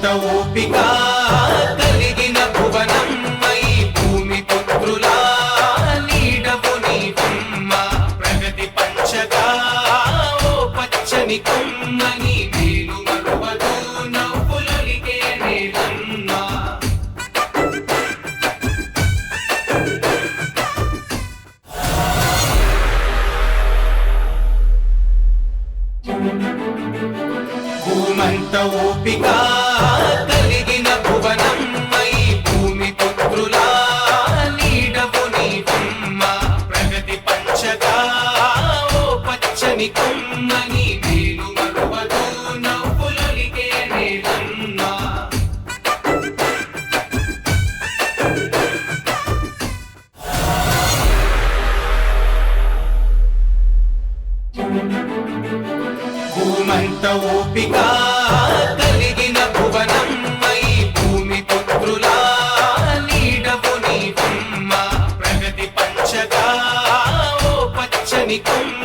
భూమంత ఓపిక కలిగిన భువనమ్మై భూమి పుత్రులా నీడవు నీవమ్మ ప్రగతి పంచగా ఓ పచ్చని కొమ్మని వేలు మరువదు నవ్వులొలికే నేలమ్మ. భూమంత ఓపిక కలిగిన భువనమ్మై భూమి పుత్రులా నీడవు నీవమ్మ ప్రగతి పంచగా ఓ పచ్చని కొమ్మని వేలు మరువదు నవ్వులొలికే నేలమ్మ. భూమంత ఓపిక కలిగిన భువనమ్మై భూమి పుత్రులా నీడవు నీవమ్మ ప్రగతి పంచగా ఓ పచ్చని కొమ్మ